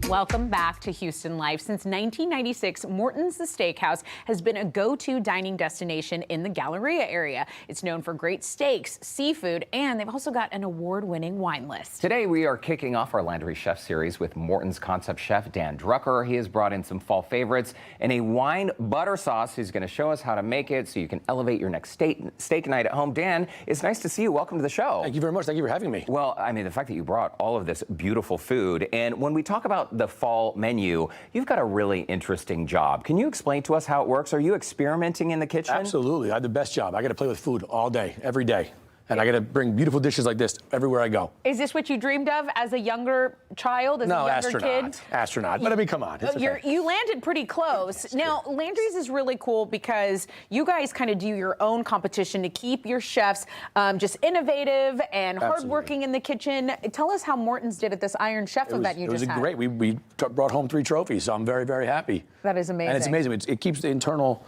Welcome back to Houston Life. Since 1996, Morton's the Steakhouse has been a go-to dining destination in the Galleria area. It's known for great steaks, seafood, and they've also got an award-winning wine list. Today, we are kicking off our Landry Chef series with Morton's concept chef, Dan Drucker. He has brought in some fall favorites and a wine butter sauce. He's going to show us how to make it so you can elevate your next steak night at home. Dan, it's nice to see you. Welcome to the show. Thank you very much. Thank you for having me. Well, I mean, the fact that you brought all of this beautiful food, and when we talk about the fall menu, you've got a really interesting job. Can you explain to us how it works? Are you experimenting in the kitchen? Absolutely. I have the best job. I got to play with food all day, every day. And I got to bring beautiful dishes like this everywhere I go. Is this what you dreamed of as a younger child, as a younger kid? Astronaut. But I mean, come on. It's okay. You landed pretty close. Now, Landry's is really cool because you guys kind of do your own competition to keep your chefs just innovative and hardworking in the kitchen. Tell us how Morton's did at this Iron Chef event you just had. It was great. We brought home 3 trophies, so I'm very, very happy. That is amazing. And it's amazing. It keeps the internal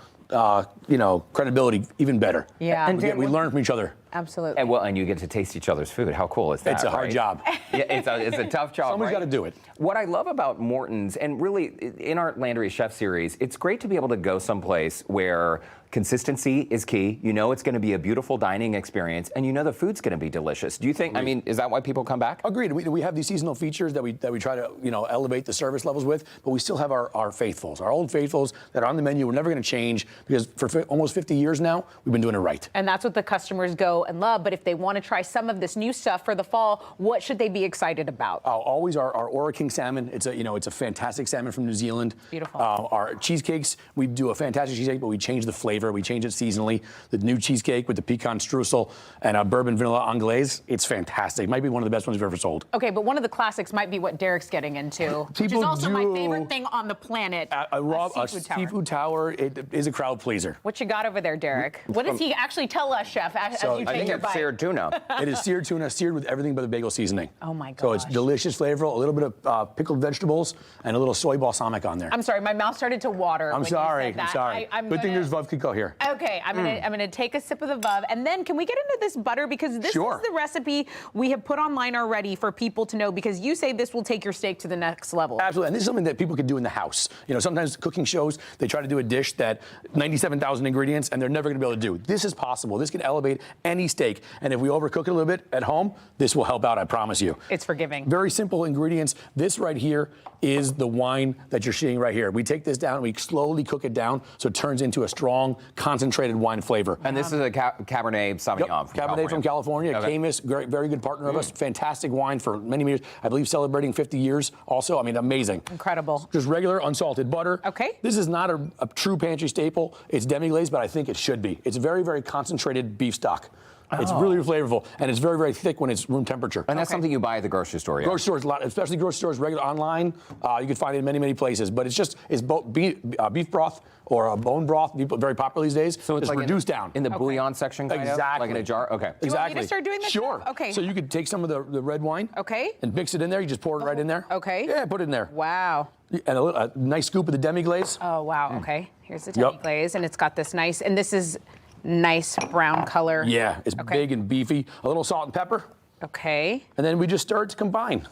credibility even better. Yeah. And we learn from each other. Absolutely. And you get to taste each other's food. How cool is that? It's a hard job. Yeah, it's a tough job. Someone's got to do it. What I love about Morton's, and really in our Landry Chef series, it's great to be able to go someplace where consistency is key. You know it's going to be a beautiful dining experience, and you know the food's going to be delicious. Do you think? I mean, is that why people come back? Agreed. We have these seasonal features that we try to elevate the service levels with, but we still have our faithfuls, our old faithfuls that are on the menu. We're never going to change because for almost 50 years now, we've been doing it right. And that's what the customers go and love. But if they want to try some of this new stuff for the fall, what should they be excited about? Always our Aura King salmon. It's a fantastic salmon from New Zealand. Beautiful. Our cheesecakes, we do a fantastic cheesecake, but we change the flavor. We change it seasonally. The new cheesecake with the pecan streusel and a bourbon vanilla anglaise, it's fantastic. It might be one of the best ones we've ever sold. Okay, but one of the classics might be what Derek's getting into, which is also my favorite thing on the planet, a seafood tower. It is a crowd pleaser. What you got over there, Derek? What does he actually tell us, Chef, as you take your bite? It's seared tuna. It is seared tuna, seared with everything but the bagel seasoning. Oh my gosh. So it's delicious, flavorful, a little bit of pickled vegetables, and a little soy balsamic on there. I'm sorry, my mouth started to water. I'm sorry. Good thing there's Veuve Clicquot here. Okay, I'm gonna take a sip of the Veuve, and then can we get into this butter, because this is the recipe we have put online already for people to know, because you say this will take your steak to the next level. Absolutely, and this is something that people can do in the house. Sometimes cooking shows, they try to do a dish that 97,000 ingredients, and they're never gonna be able to do. This is possible. This can elevate any steak, and if we overcook it a little bit at home, this will help out, I promise you. It's forgiving. Very simple ingredients. This right here is the wine that you're seeing right here. We take this down, we slowly cook it down so it turns into a strong, concentrated wine flavor. And this is a Cabernet Sauvignon from Cabernet from California. Okay. Caymus, very good partner of us. Fantastic wine for many years. I believe celebrating 50 years also. I mean, amazing. Incredible. Just regular unsalted butter. Okay. This is not a true pantry staple. It's demi-glazed, but I think it should be. It's very, very concentrated beef stock. It's really flavorful, and it's very, very thick when it's room temperature. And that's something you buy at the grocery store, yeah? Grocery stores, a lot, especially grocery stores, regular online. You can find it in many, many places. But it's both beef broth or a bone broth, very popular these days. So it's like reduced down. In the bouillon section, kind of? Like in a jar? Okay. Do you want me to start doing this? Sure. Okay. So you could take some of the red wine. Okay. And mix it in there. You just pour it right in there. Okay. Yeah, put it in there. Wow. And a nice scoop of the demi-glaze. Oh, wow. Okay. Here's the demi-glaze, and it's got this nice, and this is nice brown color. Yeah, it's big and beefy. A little salt and pepper. Okay. And then we just stir it to combine.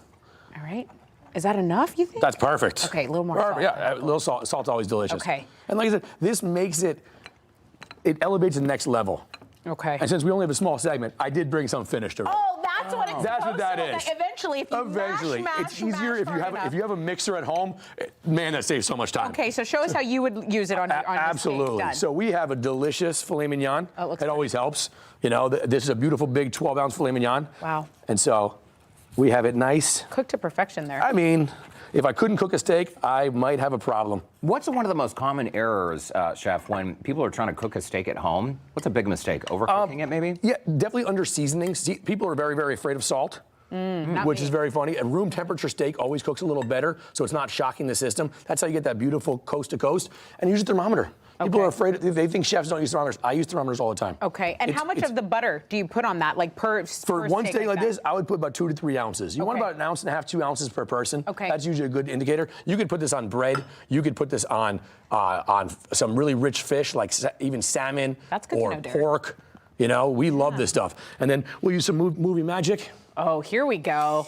All right. Is that enough, you think? That's perfect. Okay, a little more salt. Yeah, a little salt. Salt's always delicious. Okay. And like I said, this makes it elevates to the next level. Okay. And since we only have a small segment, I did bring some finished already. Oh, that's what it's That's what that is. Eventually, if you mash, it's easier if you have a mixer at home. Man, that saves so much time. Okay, so show us how you would use it on your Absolutely. steak. So we have a delicious filet mignon. Oh, it always helps. This is a beautiful big 12-ounce filet mignon. Wow. And so we have it nice. Cooked to perfection there. I mean, if I couldn't cook a steak, I might have a problem. What's one of the most common errors, Chef, when people are trying to cook a steak at home? What's a big mistake? Overcooking it, maybe? Yeah, definitely under seasoning. People are very, very afraid of salt. Which is very funny. A room temperature steak always cooks a little better, so it's not shocking the system. That's how you get that beautiful coast to coast. And use a thermometer. People are afraid. They think chefs don't use thermometers. I use thermometers all the time. Okay. And how much of the butter do you put on that, like per one steak like this? I would put about 2 to 3 ounces. You want about 1.5 ounces, 2 ounces per person. Okay. That's usually a good indicator. You could put this on bread. You could put this on some really rich fish, like even salmon or pork. You know, we love this stuff. And then we'll use some movie magic. Oh, here we go.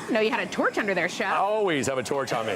No, you had a torch under there, Chef. I always have a torch on me.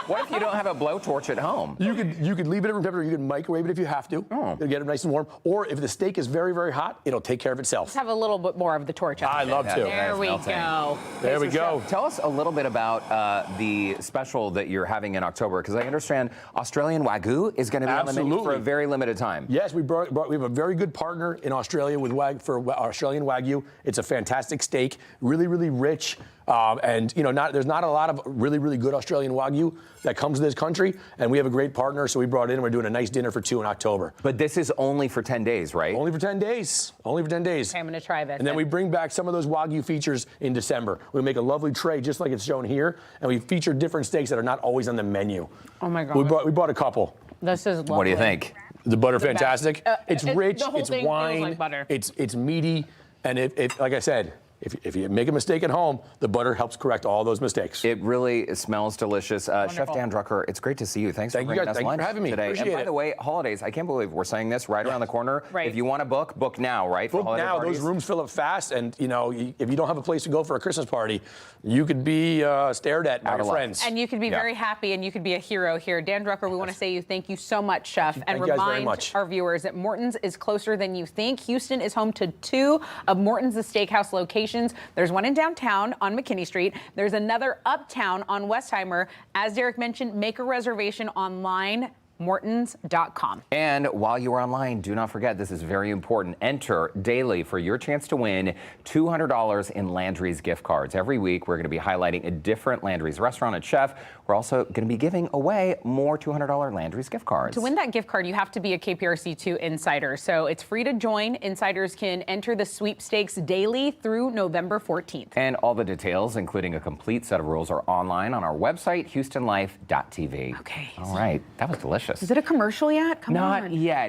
What if you don't have a blowtorch at home? You could leave it at room temperature. You can microwave it if you have to. Oh. It'll get it nice and warm. Or if the steak is very, very hot, it'll take care of itself. Let's have a little bit more of the torch. I love to. There we melting. go. There we go. Tell us a little bit about the special that you're having in October, because I understand Australian Wagyu is going to be on the menu for a very limited time. Yes, we have a very good partner in Australia with Australian Wagyu. It's a fantastic steak, really, really rich. And you know, there's not a lot of really, really good Australian Wagyu that comes to this country, and we have a great partner, so we brought it in, and we're doing a nice dinner for 2 in October. But this is only for 10 days, right? Only for 10 days. Only for 10 days. Okay, I'm going to try this. And then we bring back some of those Wagyu features in December. We make a lovely tray just like it's shown here, and we feature different steaks that are not always on the menu. Oh my God. We brought a couple. This is lovely. What do you think? The butter fantastic. It's rich, the whole it's thing feels wine, like butter. it's meaty, and if like I said, if you make a mistake at home, the butter helps correct all those mistakes. It really smells delicious. Chef Dan Drucker, it's great to see you. Thanks for bringing us Thank you lunch for having me. today. Appreciate And by it. the way, holidays, I can't believe we're saying this right around the corner. Right. If you want to book now, right? Book now. Parties. Those rooms fill up fast, and you know, if you don't have a place to go for a Christmas party, you could be stared at by Out your of luck. friends. And you could be very happy, and you could be a hero here. Dan Drucker, we want to say thank you so much, Chef, and Thank you guys very remind much. our viewers that Morton's is closer than you think. Houston is home to 2 of Morton's Steakhouse locations. There's one in downtown on McKinney Street. There's another uptown on Westheimer. As Derek mentioned, make a reservation online, mortons.com. And while you are online, do not forget, this is very important. Enter daily for your chance to win $200 in Landry's gift cards. Every week, we're going to be highlighting a different Landry's restaurant and chef. We're also going to be giving away more $200 Landry's gift cards. To win that gift card, you have to be a KPRC2 insider. So it's free to join. Insiders can enter the sweepstakes daily through November 14th. And all the details, including a complete set of rules, are online on our website, houstonlife.tv. Okay. All right. That was delicious. Is it a commercial yet? Come on. Not yet.